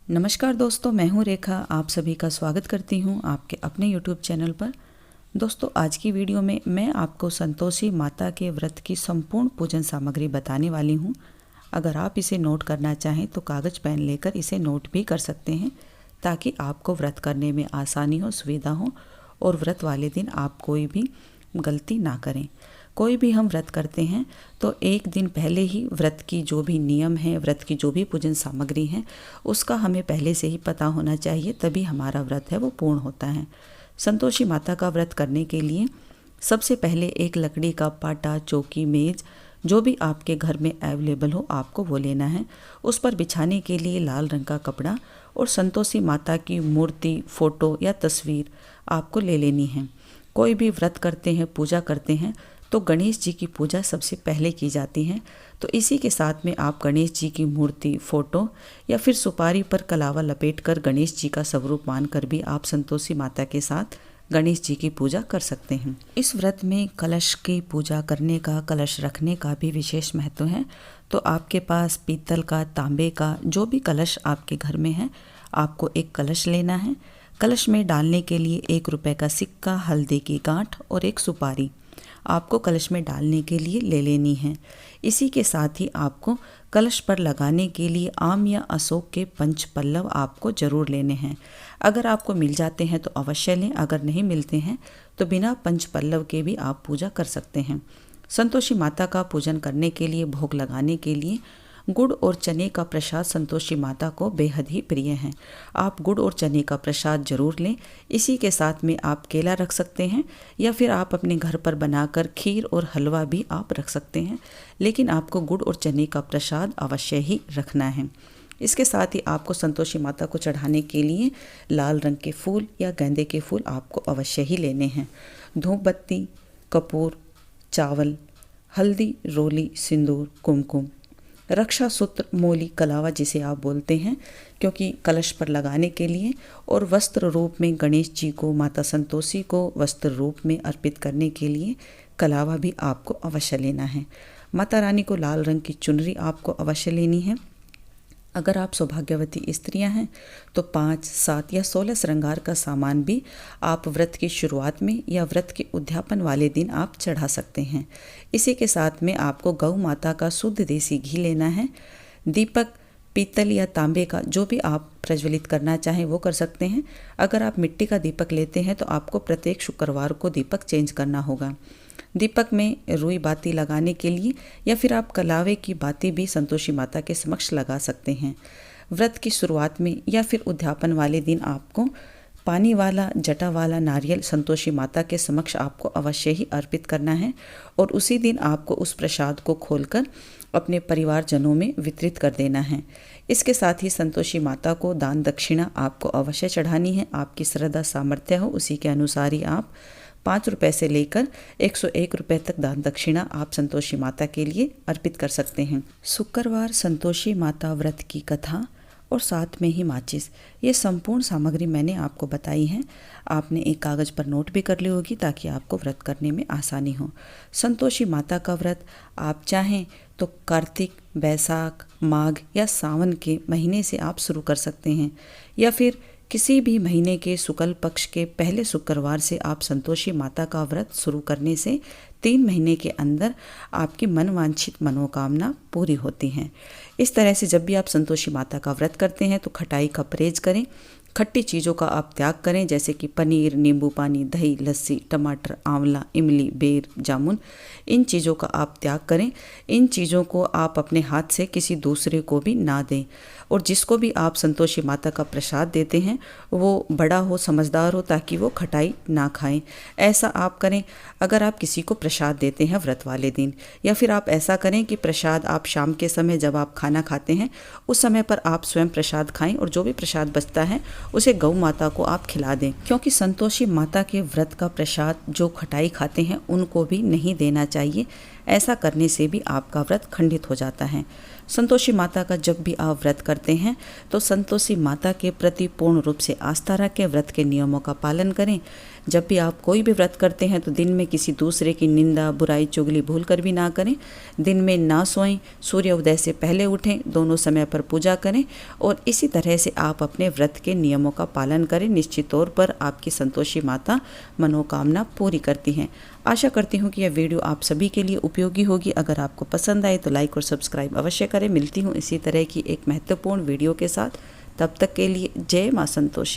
नमस्कार दोस्तों, मैं हूं रेखा। आप सभी का स्वागत करती हूं आपके अपने YouTube चैनल पर। दोस्तों, आज की वीडियो में मैं आपको संतोषी माता के व्रत की संपूर्ण पूजन सामग्री बताने वाली हूं। अगर आप इसे नोट करना चाहें तो कागज़ पेन लेकर इसे नोट भी कर सकते हैं, ताकि आपको व्रत करने में आसानी हो, सुविधा हो और व्रत वाले दिन आप कोई भी गलती ना करें। कोई भी हम व्रत करते हैं तो एक दिन पहले ही व्रत की जो भी नियम है, व्रत की जो भी पूजन सामग्री है, उसका हमें पहले से ही पता होना चाहिए, तभी हमारा व्रत है वो पूर्ण होता है। संतोषी माता का व्रत करने के लिए सबसे पहले एक लकड़ी का पाटा, चौकी, मेज जो भी आपके घर में अवेलेबल हो आपको वो लेना है। उस पर बिछाने के लिए लाल रंग का कपड़ा और संतोषी माता की मूर्ति, फोटो या तस्वीर आपको ले लेनी है। कोई भी व्रत करते हैं, पूजा करते हैं तो गणेश जी की पूजा सबसे पहले की जाती है। तो इसी के साथ में आप गणेश जी की मूर्ति, फोटो या फिर सुपारी पर कलावा लपेटकर गणेश जी का स्वरूप मानकर भी आप संतोषी माता के साथ गणेश जी की पूजा कर सकते हैं। इस व्रत में कलश की पूजा करने का, कलश रखने का भी विशेष महत्व है। तो आपके पास पीतल का, तांबे का जो भी कलश आपके घर में है, आपको एक कलश लेना है। कलश में डालने के लिए 1 रुपये का सिक्का, हल्दी की गांठ और एक सुपारी आपको कलश में डालने के लिए ले लेनी है। इसी के साथ ही आपको कलश पर लगाने के लिए आम या अशोक के पंच पल्लव आपको ज़रूर लेने हैं। अगर आपको मिल जाते हैं तो अवश्य लें, अगर नहीं मिलते हैं तो बिना पंच पल्लव के भी आप पूजा कर सकते हैं। संतोषी माता का पूजन करने के लिए, भोग लगाने के लिए गुड़ और चने का प्रसाद संतोषी माता को बेहद ही प्रिय है। आप गुड़ और चने का प्रसाद जरूर लें। इसी के साथ में आप केला रख सकते हैं या फिर आप अपने घर पर बनाकर खीर और हलवा भी आप रख सकते हैं, लेकिन आपको गुड़ और चने का प्रसाद अवश्य ही रखना है। इसके साथ ही आपको संतोषी माता को चढ़ाने के लिए लाल रंग के फूल या गेंदे के फूल आपको अवश्य ही लेने हैं। धूप बत्ती, कपूर, चावल, हल्दी, रोली, सिंदूर, कुमकुम, रक्षा सूत्र, मोली, कलावा जिसे आप बोलते हैं, क्योंकि कलश पर लगाने के लिए, और वस्त्र रूप में गणेश जी को, माता संतोषी को वस्त्र रूप में अर्पित करने के लिए कलावा भी आपको अवश्य लेना है। माता रानी को लाल रंग की चुनरी आपको अवश्य लेनी है। अगर आप सौभाग्यवती स्त्रियां हैं तो 5, 7 या 16 श्रृंगार का सामान भी आप व्रत की शुरुआत में या व्रत के उद्यापन वाले दिन आप चढ़ा सकते हैं। इसी के साथ में आपको गौ माता का शुद्ध देसी घी लेना है। दीपक पीतल या तांबे का जो भी आप प्रज्वलित करना चाहें वो कर सकते हैं। अगर आप मिट्टी का दीपक लेते हैं तो आपको प्रत्येक शुक्रवार को दीपक चेंज करना होगा। दीपक में रुई बाती लगाने के लिए या फिर आप कलावे की बाती भी संतोषी माता के समक्ष लगा सकते हैं। व्रत की शुरुआत में या फिर उद्यापन वाले दिन आपको पानी वाला, जटा वाला नारियल संतोषी माता के समक्ष आपको अवश्य ही अर्पित करना है, और उसी दिन आपको उस प्रसाद को खोलकर अपने परिवारजनों में वितरित कर देना है। इसके साथ ही संतोषी माता को दान दक्षिणा आपको अवश्य चढ़ानी है। आपकी श्रद्धा सामर्थ्य हो उसी के अनुसार ही आप 5 रुपये से लेकर 101 रुपये तक दान दक्षिणा आप संतोषी माता के लिए अर्पित कर सकते हैं। शुक्रवार संतोषी माता व्रत की कथा और साथ में ही माचिस, ये संपूर्ण सामग्री मैंने आपको बताई है। आपने एक कागज़ पर नोट भी कर ली होगी ताकि आपको व्रत करने में आसानी हो। संतोषी माता का व्रत आप चाहें तो कार्तिक, बैसाख, माघ या सावन के महीने से आप शुरू कर सकते हैं, या फिर किसी भी महीने के शुक्ल पक्ष के पहले शुक्रवार से आप संतोषी माता का व्रत शुरू करने से 3 महीने के अंदर आपकी मनवांछित मनोकामना पूरी होती हैं। इस तरह से जब भी आप संतोषी माता का व्रत करते हैं तो खटाई का परहेज करें। खट्टी चीज़ों का आप त्याग करें, जैसे कि पनीर, नींबू पानी, दही, लस्सी, टमाटर, आंवला, इमली, बेर, जामुन, इन चीज़ों का आप त्याग करें। इन चीज़ों को आप अपने हाथ से किसी दूसरे को भी ना दें, और जिसको भी आप संतोषी माता का प्रसाद देते हैं वो बड़ा हो, समझदार हो, ताकि वो खटाई ना खाएं। ऐसा आप करें। अगर आप किसी को प्रसाद देते हैं व्रत वाले दिन, या फिर आप ऐसा करें कि प्रसाद आप शाम के समय जब आप खाना खाते हैं उस समय पर आप स्वयं प्रसाद खाएं, और जो भी प्रसाद बचता है उसे गौ माता को आप खिला दें, क्योंकि संतोषी माता के व्रत का प्रसाद जो खटाई खाते हैं उनको भी नहीं देना चाहिए। ऐसा करने से भी आपका व्रत खंडित हो जाता है। संतोषी माता का जब भी आप व्रत करते हैं तो संतोषी माता के प्रति पूर्ण रूप से आस्था रखें, व्रत के नियमों का पालन करें। जब भी आप कोई भी व्रत करते हैं तो दिन में किसी दूसरे की निंदा, बुराई, चुगली भूल कर भी ना करें। दिन में ना सोएं, सूर्य उदय से पहले उठें, दोनों समय पर पूजा करें और इसी तरह से आप अपने व्रत के नियमों का पालन करें। निश्चित तौर पर आपकी संतोषी माता मनोकामना पूरी करती हैं। आशा करती हूँ कि यह वीडियो आप सभी के लिए उपयोगी होगी। अगर आपको पसंद आए तो लाइक और सब्सक्राइब अवश्य करें। मिलती हूँ इसी तरह की एक महत्वपूर्ण वीडियो के साथ। तब तक के लिए जय माँ संतोषी।